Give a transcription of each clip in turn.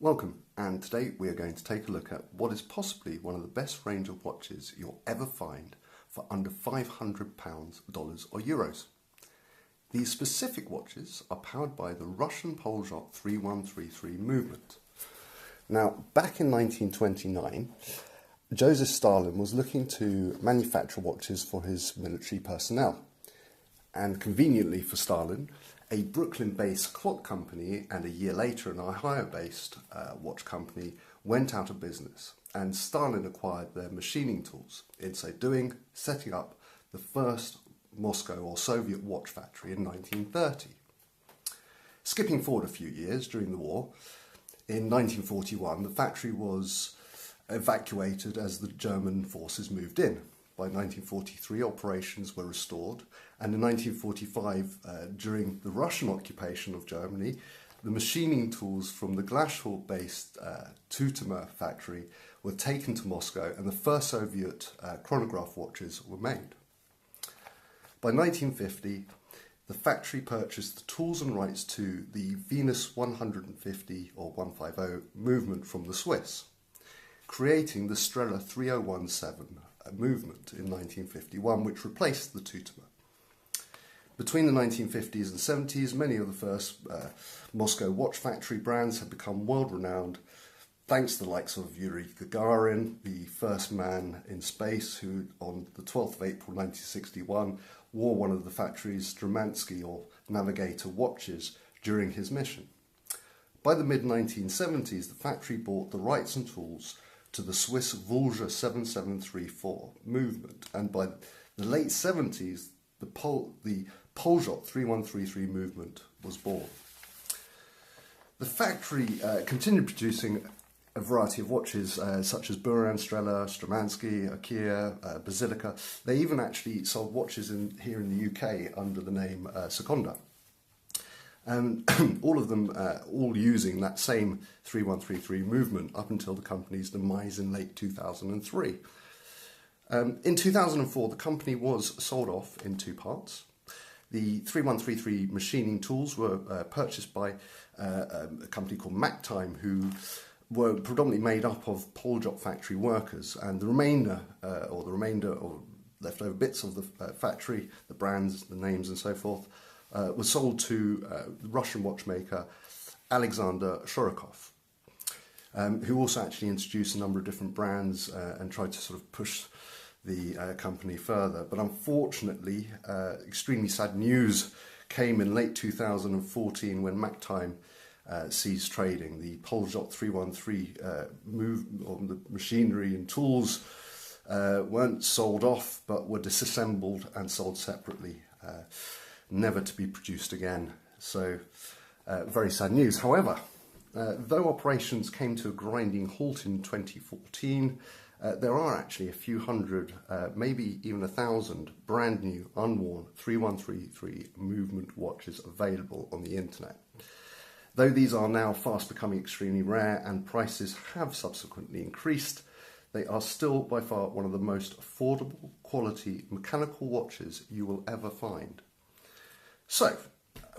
Welcome, and today we are going to take a look at what is possibly one of the best range of watches you'll ever find for under £500, dollars or euros. These specific watches are powered by the Russian Poljot 3133 movement. Now, back in 1929, Joseph Stalin was looking to manufacture watches for his military personnel. And conveniently for Stalin, a Brooklyn-based clock company and a year later an Ohio-based watch company went out of business, and Stalin acquired their machining tools, in so doing setting up the first Moscow or Soviet watch factory in 1930. Skipping forward a few years during the war, in 1941 the factory was evacuated as the German forces moved in. By 1943, operations were restored, and in 1945, during the Russian occupation of Germany, the machining tools from the Valjoux-based Tutomer factory were taken to Moscow, and the first Soviet chronograph watches were made. By 1950, the factory purchased the tools and rights to the Venus 150 or 150 movement from the Swiss, creating the Strela 3017 movement in 1951, which replaced the Tutomer. Between the 1950s and 70s, many of the first Moscow watch factory brands have become world-renowned, thanks to the likes of Yuri Gagarin, the first man in space, who on the 12th of April 1961 wore one of the factory's Dramansky or Navigator watches during his mission. By the mid-1970s, the factory bought the rights and tools to the Swiss Valjoux 7734 movement, and by the late 70s the Poljot 3133 movement was born. The factory continued producing a variety of watches such as Buran, Strela, Stramansky, Akia, Basilica. They even actually sold watches here in the UK under the name Seconda. All of them all using that same 3133 movement up until the company's demise in late 2003. In 2004, the company was sold off in two parts. The 3133 machining tools were purchased by a company called Mactime, who were predominantly made up of Poljot factory workers, and the remainder or leftover bits of the factory, the brands, the names and so forth, was sold to the Russian watchmaker Alexander Shorokov, who also actually introduced a number of different brands and tried to sort of push the company further. But unfortunately, extremely sad news came in late 2014 when Mactime ceased trading. The Poljot 313 the machinery and tools weren't sold off, but were disassembled and sold separately, never to be produced again. So very sad news. However, though operations came to a grinding halt in 2014, there are actually a few hundred, maybe even 1,000 brand new unworn 3133 movement watches available on the internet. Though these are now fast becoming extremely rare and prices have subsequently increased, they are still by far one of the most affordable quality mechanical watches you will ever find. So,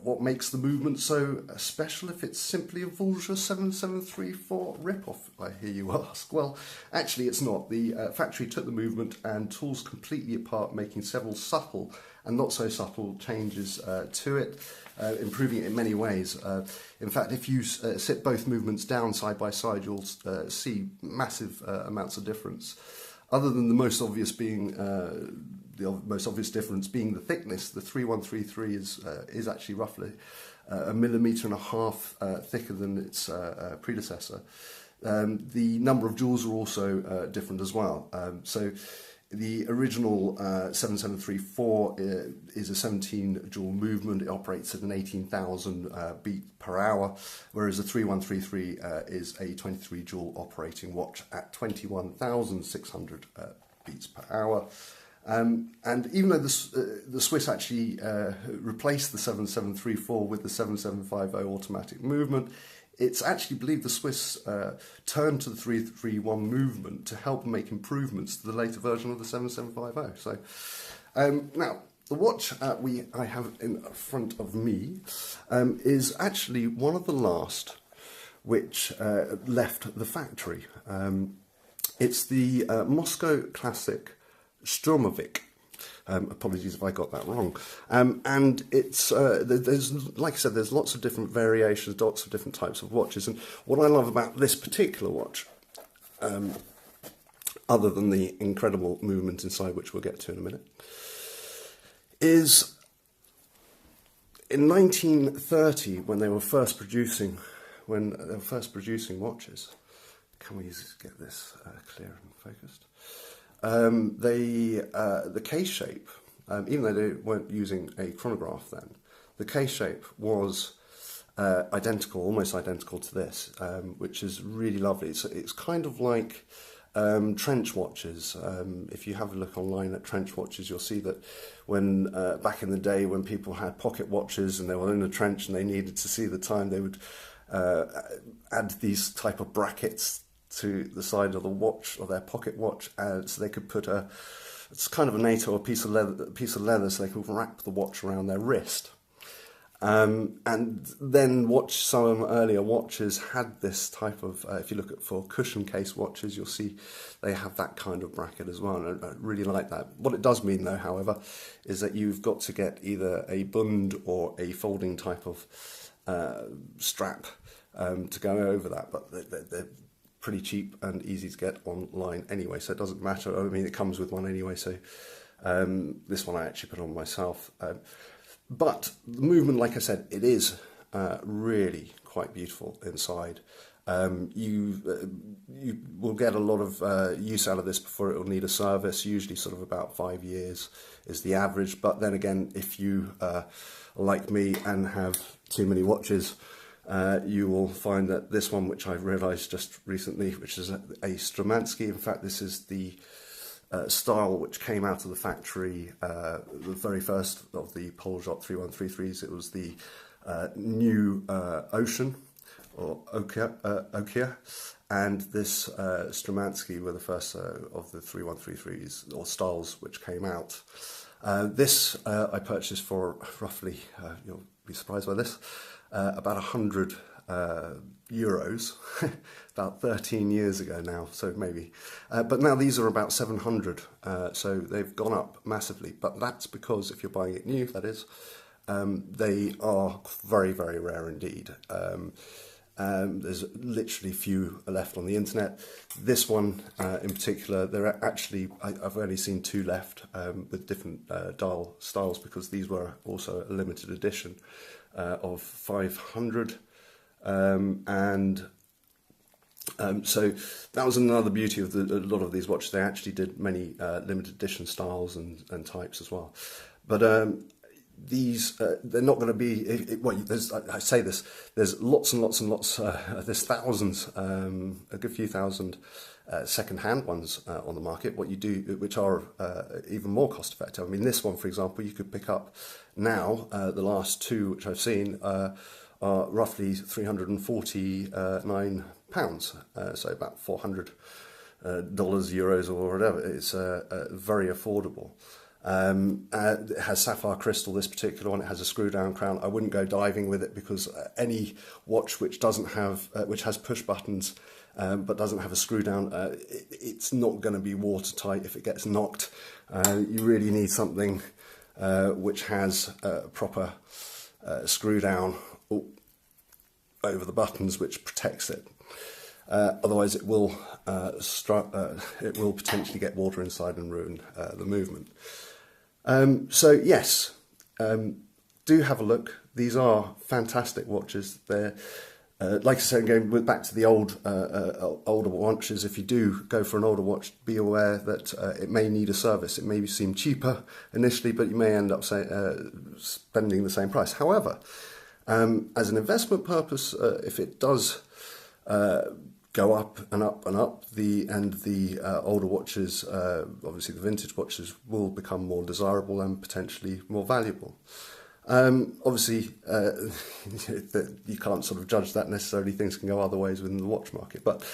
what makes the movement so special if it's simply a Valjoux 7734 rip-off, I hear you ask? Well, actually it's not. The factory took the movement and tools completely apart, making several subtle and not so subtle changes to it, improving it in many ways. In fact, if you sit both movements down side by side, you'll see massive amounts of difference. Other than the most obvious being the most obvious difference being the thickness, the 3133 is actually roughly 1.5 millimeters thicker than its predecessor. The number of jewels are also different as well. So the original 7734 is a 17 jewel movement. It operates at an 18,000 beat per hour, whereas the 3133 is a 23 jewel operating watch at 21,600 beats per hour. And even though the Swiss actually replaced the 7734 with the 7750 automatic movement, it's actually believed the Swiss turned to the 331 movement to help make improvements to the later version of the 7750. So now, the watch I have in front of me is actually one of the last which left the factory. It's the Moscow Classic Sturmovik. Apologies if I got that wrong. And it's there's, like I said, there's lots of different variations, lots of different types of watches. And what I love about this particular watch, other than the incredible movement inside, which we'll get to in a minute, is in 1930 when they were first producing watches. Can we get this clear and focused? The case shape, even though they weren't using a chronograph then, the case shape was identical, almost identical to this, which is really lovely. It's kind of like trench watches. If you have a look online at trench watches, you'll see that when back in the day when people had pocket watches and they were in a trench and they needed to see the time, they would add these type of brackets to the side of the watch, or their pocket watch, so they could put it's kind of a NATO, a piece of leather, so they could wrap the watch around their wrist. And then some earlier watches had this type of, if you look at for cushion case watches, you'll see they have that kind of bracket as well, and I really like that. What it does mean though, however, is that you've got to get either a bund or a folding type of strap to go over that, but they're pretty cheap and easy to get online anyway, so it doesn't matter. I mean, it comes with one anyway, so this one I actually put on myself. But the movement, like I said, it is really quite beautiful inside. You will get a lot of use out of this before it will need a service. Usually sort of about 5 years is the average, but then again, if you are like me and have too many watches, you will find that this one, which I've realised just recently, which is a Stromansky, in fact this is the style which came out of the factory, the very first of the Poljot 3133s. It was the new Ocean, or Okia, and this Stromansky were the first of the 3133s, or styles, which came out. This I purchased for roughly, you'll be surprised by this, about 100 euros, about 13 years ago now, so maybe. But now these are about 700, so they've gone up massively. But that's because if you're buying it new, that is, they are very, very rare indeed. There's literally few left on the internet. This one in particular, there are actually, I've only seen 2 left with different dial styles, because these were also a limited edition of 500. So that was another beauty of a lot of these watches. They actually did many limited edition styles and types as well. But these, they're not going to be, well, I say this, there's lots and lots and lots, there's thousands, a good few thousand second-hand ones on the market, which are even more cost-effective. I mean, this one, for example, you could pick up now. The last 2 which I've seen are roughly £349, so about $400, euros, or whatever. It's very affordable. It has sapphire crystal, this particular one. It has a screw down crown. I wouldn't go diving with it, because any watch which doesn't have, which has push buttons but doesn't have a screw down, it's not going to be watertight if it gets knocked. You really need something which has a proper screw down over the buttons, which protects it. Otherwise, it will potentially get water inside and ruin the movement. So yes, do have a look. These are fantastic watches. They're like I said, going back to the older watches. If you do go for an older watch, be aware that it may need a service. It may seem cheaper initially, but you may end up spending the same price. However, as an investment purpose, if it does go up and up and up, the older watches, obviously the vintage watches, will become more desirable and potentially more valuable. Obviously, you can't sort of judge that necessarily. Things can go other ways within the watch market, but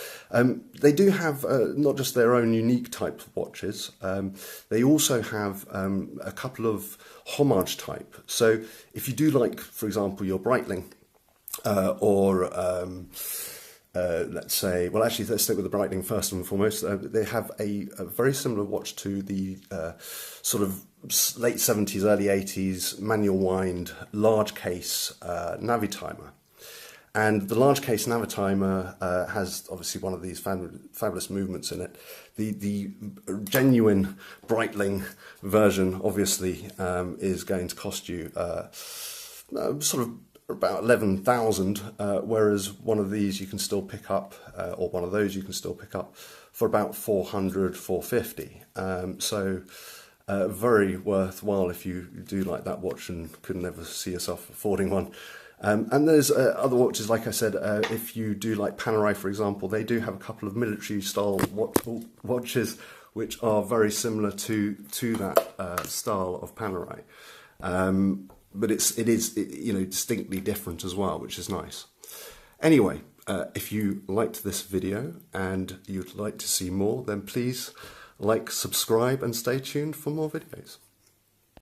they do have not just their own unique type of watches. They also have a couple of homage type. So if you do like, for example, your Breitling or let's say, well, actually, let's stick with the Breitling first and foremost. They have a very similar watch to the sort of late 70s, early 80s manual wind large case Navitimer. And the large case Navitimer has obviously one of these fabulous movements in it. The genuine Breitling version obviously is going to cost you sort of about 11,000, whereas one of these you can still pick up, or one of those you can still pick up for about 400, 450. So very worthwhile if you do like that watch and could never see yourself affording one. And there's other watches, like I said, if you do like Panerai, for example, they do have a couple of military style watches which are very similar to that style of Panerai. But it is distinctly different as well, which is nice. Anyway, if you liked this video and you'd like to see more, then please like, subscribe and stay tuned for more videos.